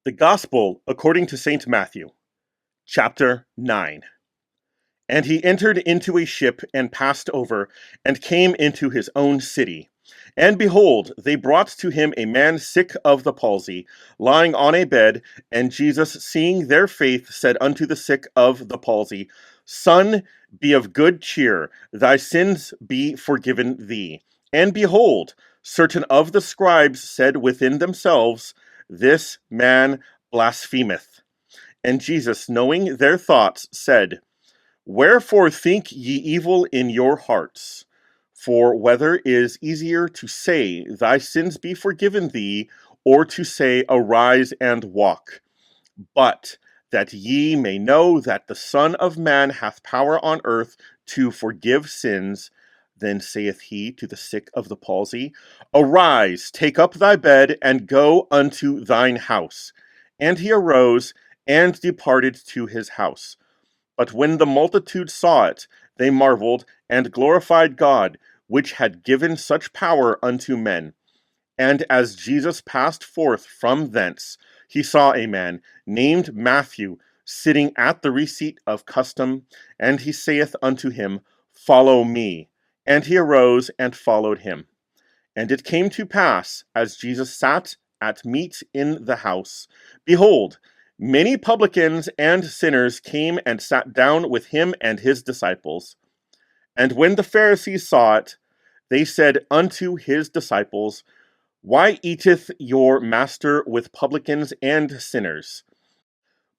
The Gospel according to St. Matthew, chapter 9. And he entered into a ship and passed over, and came into his own city. And behold, they brought to him a man sick of the palsy, lying on a bed. And Jesus, seeing their faith, said unto the sick of the palsy, Son, be of good cheer, thy sins be forgiven thee. And behold, certain of the scribes said within themselves, This man blasphemeth. And Jesus, knowing their thoughts, said, Wherefore think ye evil in your hearts? For whether is easier to say, Thy sins be forgiven thee, or to say, Arise and walk? But that ye may know that the Son of Man hath power on earth to forgive sins, then saith he to the sick of the palsy, Arise, take up thy bed, and go unto thine house. And he arose and departed to his house. But when the multitude saw it, they marveled, and glorified God, which had given such power unto men. And as Jesus passed forth from thence, he saw a man named Matthew sitting at the receipt of custom, and he saith unto him, Follow me. And he arose and followed him. And it came to pass, as Jesus sat at meat in the house, behold, many publicans and sinners came and sat down with him and his disciples. And when the Pharisees saw it, they said unto his disciples, Why eateth your master with publicans and sinners?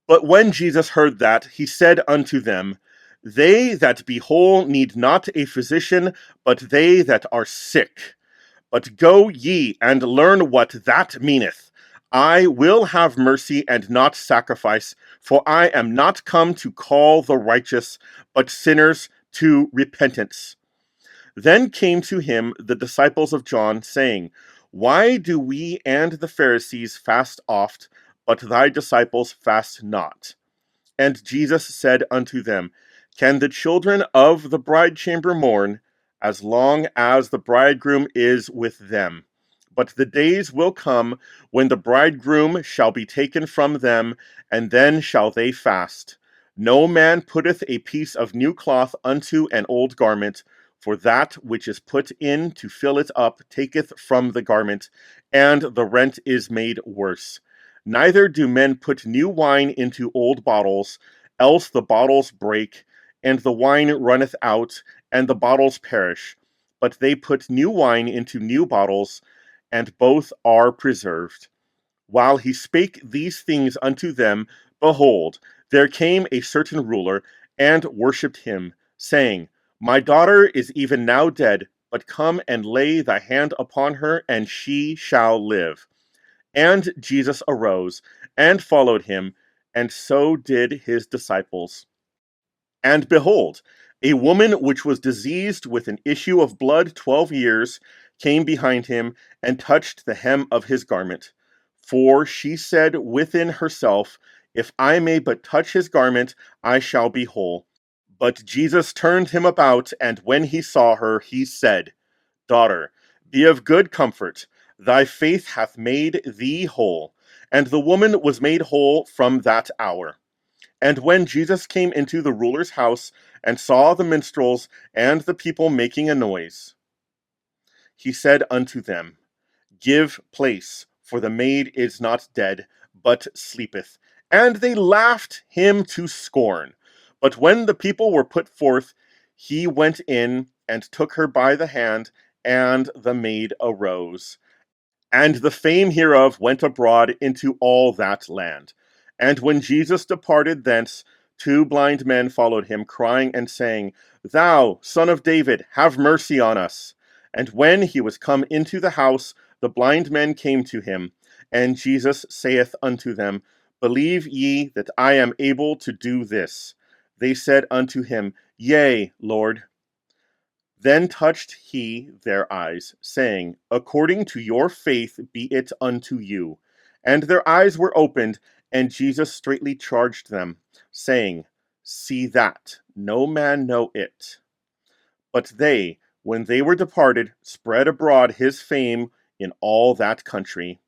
But when Jesus heard that, he said unto them, They that be whole need not a physician, but they that are sick. But go ye and learn what that meaneth. I will have mercy and not sacrifice, for I am not come to call the righteous, but sinners to repentance. Then came to him the disciples of John, saying, Why do we and the Pharisees fast oft, but thy disciples fast not? And Jesus said unto them, Can the children of the bride chamber mourn, as long as the bridegroom is with them? But the days will come when the bridegroom shall be taken from them, and then shall they fast. No man putteth a piece of new cloth unto an old garment, for that which is put in to fill it up taketh from the garment, and the rent is made worse. Neither do men put new wine into old bottles, else the bottles break, and the wine runneth out, and the bottles perish. But they put new wine into new bottles, and both are preserved. While he spake these things unto them, behold, there came a certain ruler, and worshipped him, saying, My daughter is even now dead, but come and lay thy hand upon her, and she shall live. And Jesus arose, and followed him, and so did his disciples. And behold, a woman which was diseased with an issue of blood 12 years came behind him, and touched the hem of his garment. For she said within herself, If I may but touch his garment, I shall be whole. But Jesus turned him about, and when he saw her, he said, Daughter, be of good comfort, thy faith hath made thee whole. And the woman was made whole from that hour. And when Jesus came into the ruler's house, and saw the minstrels and the people making a noise, he said unto them, Give place, for the maid is not dead, but sleepeth. And they laughed him to scorn. But when the people were put forth, he went in and took her by the hand, and the maid arose. And the fame hereof went abroad into all that land. And when Jesus departed thence, 2 blind men followed him, crying and saying, Thou, Son of David, have mercy on us. And when he was come into the house, the blind men came to him. And Jesus saith unto them, Believe ye that I am able to do this? They said unto him, Yea, Lord. Then touched he their eyes, saying, According to your faith be it unto you. And their eyes were opened, and Jesus straitly charged them, saying, See that no man know it. But they, when they were departed, spread abroad his fame in all that country.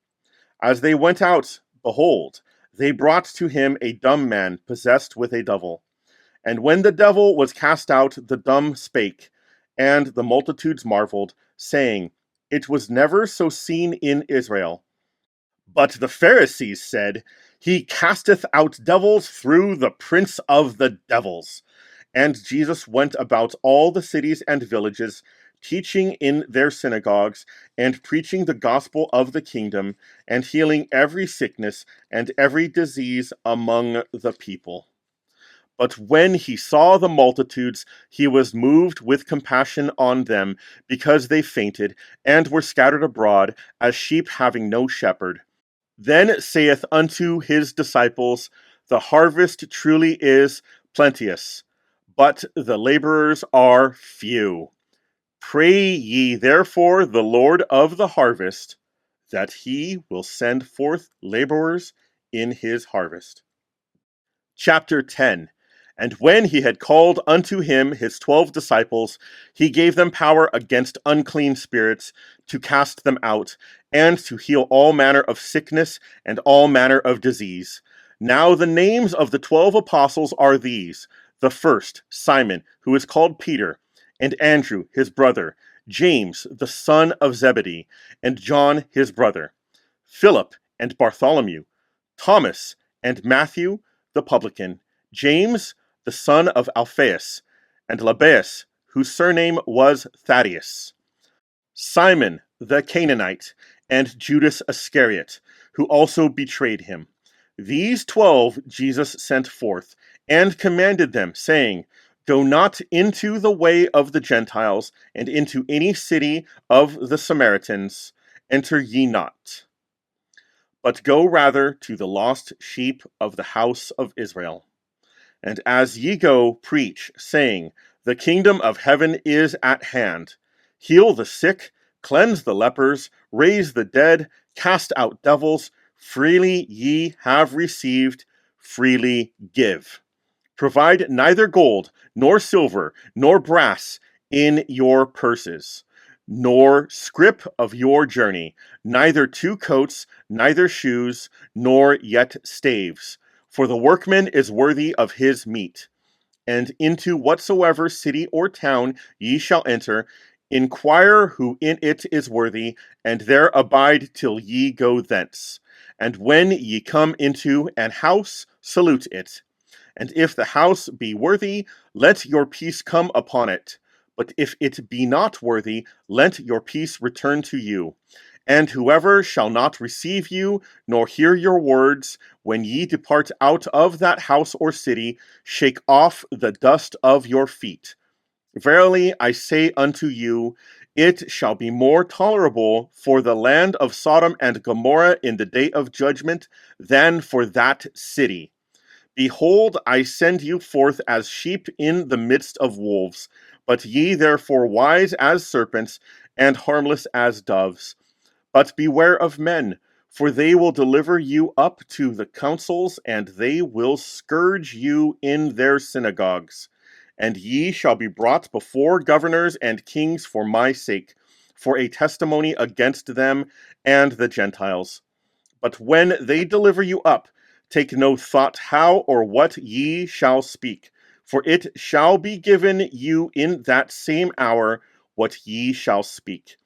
As they went out, behold, they brought to him a dumb man possessed with a devil. And when the devil was cast out, the dumb spake, and the multitudes marveled, saying, It was never so seen in Israel. But the Pharisees said, He casteth out devils through the prince of the devils. And Jesus went about all the cities and villages, teaching in their synagogues, and preaching the gospel of the kingdom, and healing every sickness and every disease among the people. But when he saw the multitudes, he was moved with compassion on them, because they fainted, and were scattered abroad, as sheep having no shepherd. Then saith unto his disciples, The harvest truly is plenteous, but the laborers are few. Pray ye therefore the Lord of the harvest, that he will send forth laborers in his harvest. Chapter 10. And when he had called unto him his 12 disciples, he gave them power against unclean spirits, to cast them out, and to heal all manner of sickness and all manner of disease. Now the names of the 12 apostles are these: the first, Simon, who is called Peter, and Andrew his brother, James the son of Zebedee, and John his brother, Philip and Bartholomew, Thomas and Matthew the publican, James the son of Alphaeus, and Lebbaeus, whose surname was Thaddeus, Simon the Canaanite, and Judas Iscariot, who also betrayed him. These 12 Jesus sent forth, and commanded them, saying, Go not into the way of the Gentiles, and into any city of the Samaritans enter ye not, but go rather to the lost sheep of the house of Israel. And as ye go, preach, saying, The kingdom of heaven is at hand. Heal the sick, cleanse the lepers, raise the dead, cast out devils. Freely ye have received, freely give. Provide neither gold, nor silver, nor brass in your purses, nor scrip of your journey, neither 2 coats, neither shoes, nor yet staves. For the workman is worthy of his meat. And into whatsoever city or town ye shall enter, inquire who in it is worthy, and there abide till ye go thence. And when ye come into an house, salute it. And if the house be worthy, let your peace come upon it. But if it be not worthy, let your peace return to you. And whoever shall not receive you, nor hear your words, when ye depart out of that house or city, shake off the dust of your feet. Verily I say unto you, it shall be more tolerable for the land of Sodom and Gomorrah in the day of judgment than for that city. Behold, I send you forth as sheep in the midst of wolves. But ye therefore wise as serpents, and harmless as doves. But beware of men, for they will deliver you up to the councils, and they will scourge you in their synagogues. And ye shall be brought before governors and kings for my sake, for a testimony against them and the Gentiles. But when they deliver you up, take no thought how or what ye shall speak, for it shall be given you in that same hour what ye shall speak.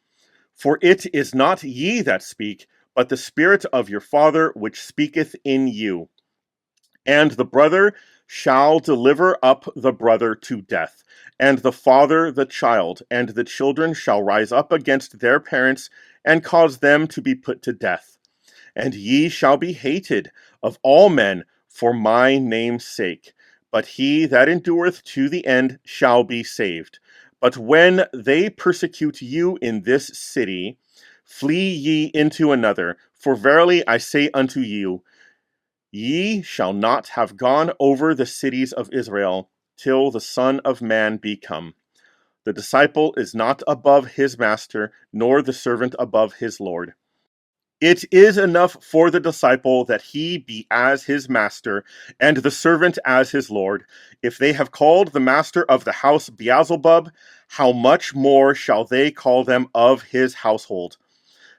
For it is not ye that speak, but the Spirit of your Father which speaketh in you. And the brother shall deliver up the brother to death, and the father the child, and the children shall rise up against their parents, and cause them to be put to death. And ye shall be hated of all men for my name's sake, but he that endureth to the end shall be saved. But when they persecute you in this city, flee ye into another. For verily I say unto you, ye shall not have gone over the cities of Israel till the Son of Man be come. The disciple is not above his master, nor the servant above his Lord. It is enough for the disciple that he be as his master, and the servant as his Lord. If they have called the master of the house Beelzebub, how much more shall they call them of his household?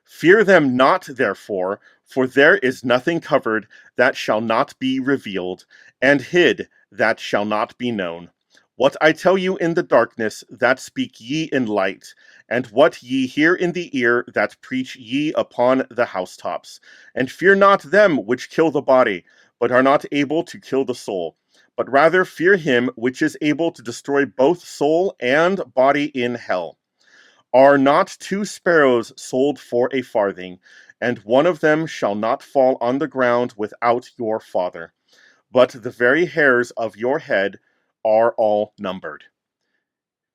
Fear them not, therefore, For there is nothing covered that shall not be revealed, and hid that shall not be known. What I tell you in the darkness, that speak ye in light, and what ye hear in the ear, that preach ye upon the housetops. And fear not them which kill the body, but are not able to kill the soul, but rather fear him which is able to destroy both soul and body in hell. Are not two sparrows sold for a farthing, and one of them shall not fall on the ground without your Father? But the very hairs of your head are all numbered.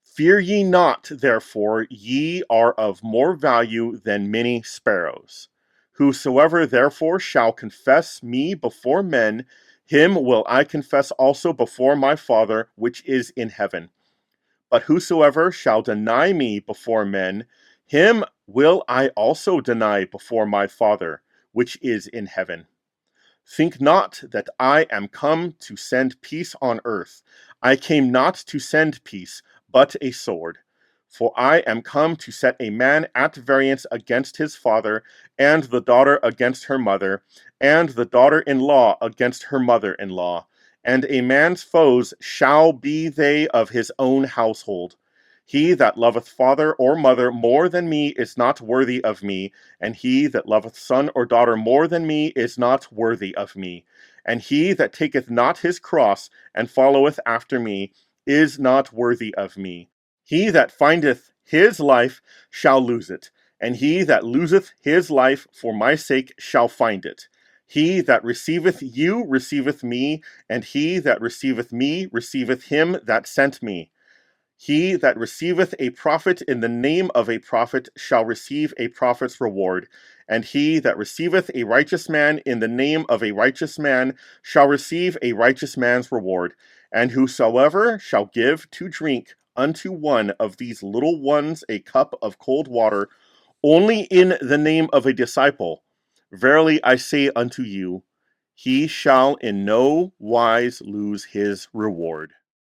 Fear ye not, therefore, ye are of more value than many sparrows. Whosoever therefore shall confess me before men, him will I confess also before my Father which is in heaven. But whosoever shall deny me before men, him will I also deny before my Father which is in heaven. Think not that I am come to send peace on earth. I came not to send peace, but a sword. For I am come to set a man at variance against his father, and the daughter against her mother, and the daughter-in-law against her mother-in-law. And a man's foes shall be they of his own household. He that loveth father or mother more than me is not worthy of me, and he that loveth son or daughter more than me is not worthy of me. And he that taketh not his cross and followeth after me is not worthy of me. He that findeth his life shall lose it, and he that loseth his life for my sake shall find it. He that receiveth you receiveth me, and he that receiveth me receiveth him that sent me. He that receiveth a prophet in the name of a prophet shall receive a prophet's reward, and he that receiveth a righteous man in the name of a righteous man shall receive a righteous man's reward. And whosoever shall give to drink unto one of these little ones a cup of cold water, only in the name of a disciple, verily I say unto you, he shall in no wise lose his reward.